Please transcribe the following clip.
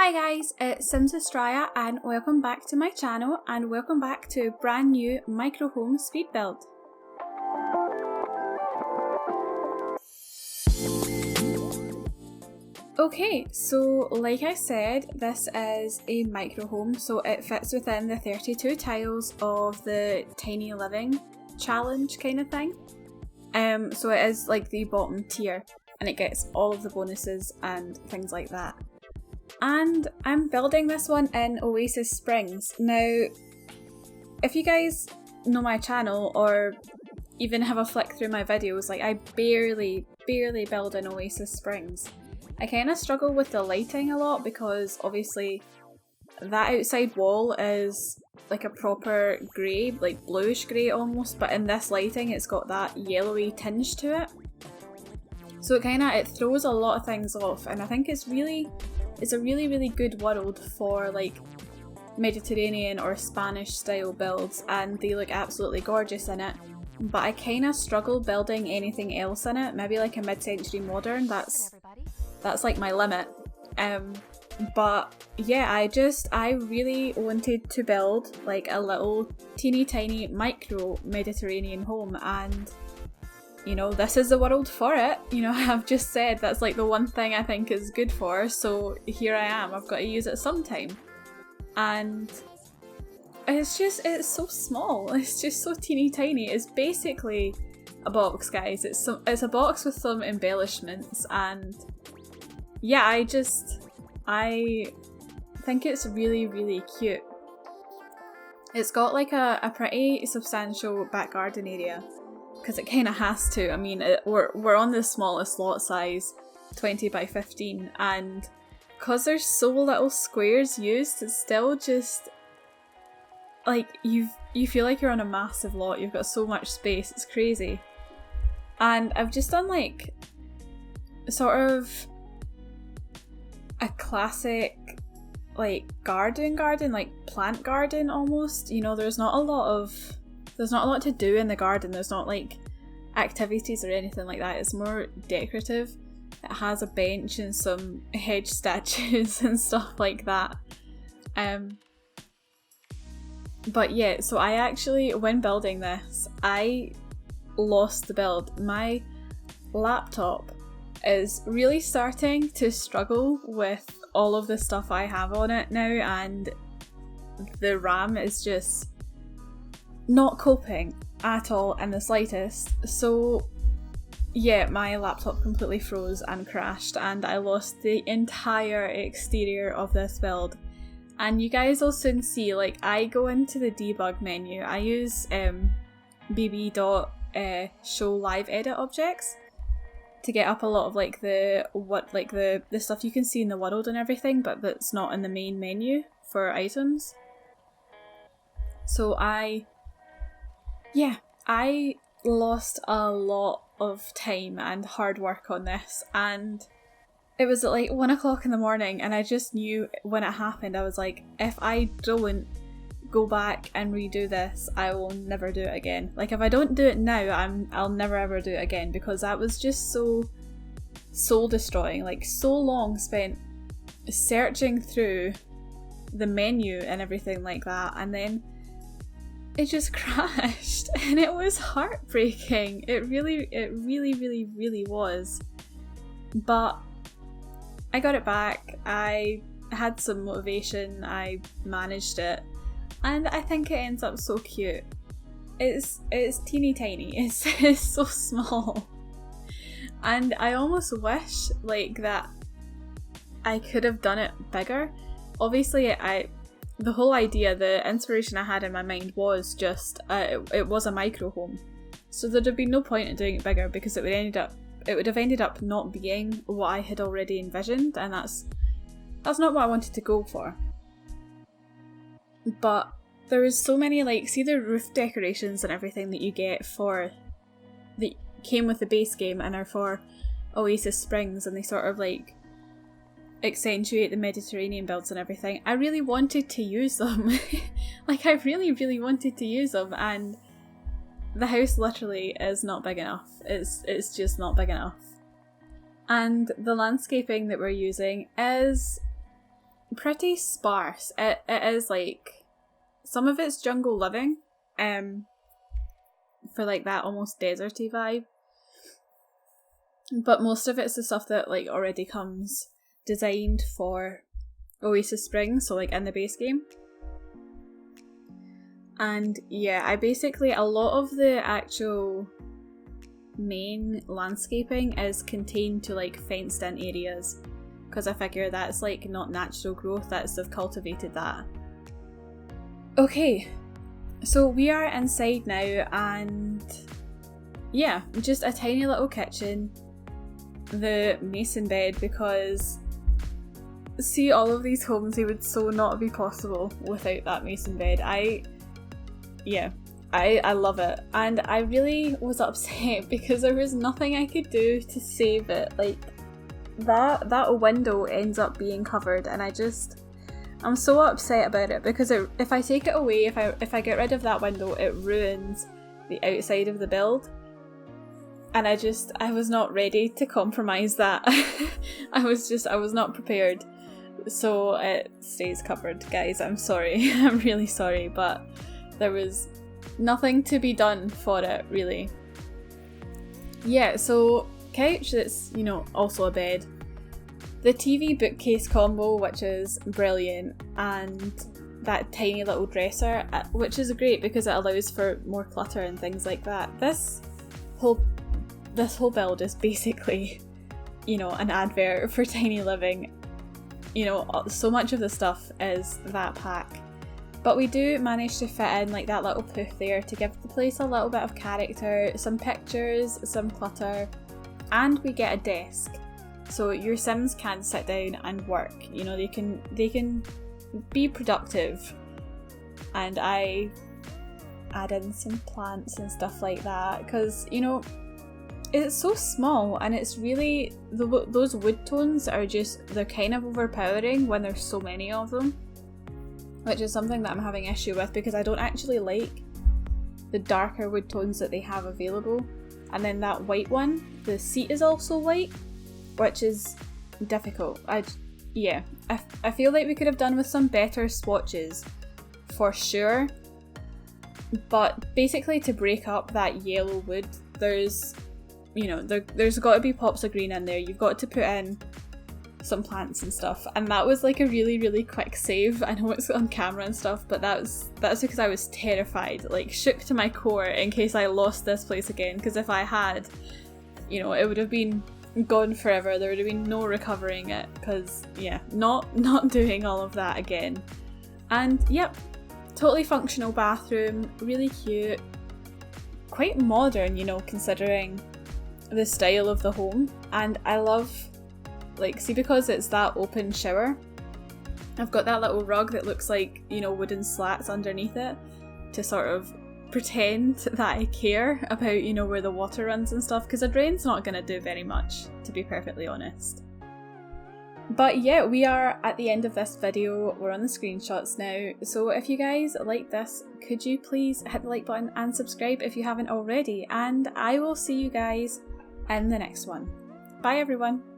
Hi guys, it's Sims Australia and welcome back to my channel and welcome back to a brand new micro home speed build. Okay, so like I said, this is a micro home, so it fits within the 32 tiles of the tiny living challenge kind of thing. So it is like the bottom tier and it gets all of the bonuses and things like that. And I'm building this one in Oasis Springs. Now, if you guys know my channel or even have a flick through my videos, like I barely build in Oasis Springs. I kind of struggle with the lighting a lot because obviously that outside wall is like a proper grey, like bluish grey almost, but in this lighting it's got that yellowy tinge to it. So it throws a lot of things off, and I think it's a really good world for like Mediterranean or Spanish style builds, and they look absolutely gorgeous in it. But I kind of struggle building anything else in it, maybe like a mid-century modern, that's like my limit. But yeah, I really wanted to build like a little teeny tiny micro Mediterranean home, and you know, this is the world for it. You know, I've just said that's like the one thing I think is good for, so here I am, I've got to use it sometime. And it's so small, it's just so teeny tiny. It's basically a box, guys. It's a box with some embellishments, and yeah, I think it's really cute. It's got like a pretty substantial back garden area, because it kind of has to. I mean, we're on the smallest lot size, 20 by 15, and because there's so little squares used, it's still just like you feel like you're on a massive lot. You've got so much space, it's crazy. And I've just done like sort of a classic like garden, like plant garden almost. You know, there's not a lot to do in the garden. There's not like activities or anything like that. It's more decorative. It has a bench and some hedge statues and stuff like that. But yeah, so I actually, when building this, I lost the build. My laptop is really starting to struggle with all of the stuff I have on it now, and the RAM is just not coping at all in the slightest. So yeah, my laptop completely froze and crashed, and I lost the entire exterior of this build. And you guys will soon see, like, I go into the debug menu. I use bb.show live edit objects to get up a lot of like the stuff you can see in the world and everything, but that's not in the main menu for items. So I lost a lot of time and hard work on this, and it was at like 1 o'clock in the morning, and I just knew when it happened, I was like, if I don't go back and redo this, I will never do it again. Like, if I don't do it now, I'll never ever do it again, because that was just so soul destroying. Like, so long spent searching through the menu and everything like that, and then it just crashed, and it was heartbreaking. It really was. But I got it back. I had some motivation. I managed it, and I think it ends up so cute. It's teeny tiny. It's so small, and I almost wish like that I could have done it bigger. Obviously, the whole idea, the inspiration I had in my mind was just it was a micro home, so there'd have been no point in doing it bigger, because it would have ended up not being what I had already envisioned, and that's not what I wanted to go for. But there was so many, like, see the roof decorations and everything that you get that came with the base game and are for Oasis Springs, and they sort of like accentuate the Mediterranean builds and everything. I really wanted to use them. Like, I really wanted to use them, and the house literally is not big enough. It's just not big enough. And the landscaping that we're using is pretty sparse. It is like, some of it's jungle living, for like that almost deserty vibe. But most of it's the stuff that like already comes designed for Oasis Springs, so like in the base game. And yeah, I basically, a lot of the actual main landscaping is contained to like fenced in areas, because I figure that's like not natural growth, that's they've cultivated that. Okay, so we are inside now, and yeah, just a tiny little kitchen, the mason bed, because see, all of these homes, they would so not be possible without that mason bed. I love it, and I really was upset because there was nothing I could do to save it. Like that window ends up being covered, and I'm so upset about it, because if I take it away, if I get rid of that window, it ruins the outside of the build, and I was not ready to compromise that. I was not prepared, so it stays covered, guys. I'm sorry. I'm really sorry, but there was nothing to be done for it, really. Yeah, so couch that's, also a bed. The TV bookcase combo, which is brilliant, and that tiny little dresser, which is great because it allows for more clutter and things like that. This whole build is basically, an advert for tiny living. So much of the stuff is that pack. But we do manage to fit in like that little poof there to give the place a little bit of character, some pictures, some clutter, and we get a desk. So your Sims can sit down and work. They can be productive. And I add in some plants and stuff like that because, it's so small, and it's really, those wood tones they're kind of overpowering when there's so many of them, which is something that I'm having issue with because I don't actually like the darker wood tones that they have available. And then that white one, the seat is also white, which is difficult. I feel like we could have done with some better swatches for sure, but basically to break up that yellow wood, there's got to be pops of green in there. You've got to put in some plants and stuff, and that was like a really, really quick save. I know it's on camera and stuff, but that's because I was terrified, like shook to my core in case I lost this place again, because if I had, it would have been gone forever. There would have been no recovering it, because not doing all of that again. And yep, totally functional bathroom, really cute, quite modern, considering the style of the home. And I love, because it's that open shower, I've got that little rug that looks like, wooden slats underneath it to sort of pretend that I care about, where the water runs and stuff, because a drain's not going to do very much, to be perfectly honest. But yeah, we are at the end of this video. We're on the screenshots now, so if you guys like this, could you please hit the like button and subscribe if you haven't already, and I will see you guys in the next one. Bye everyone!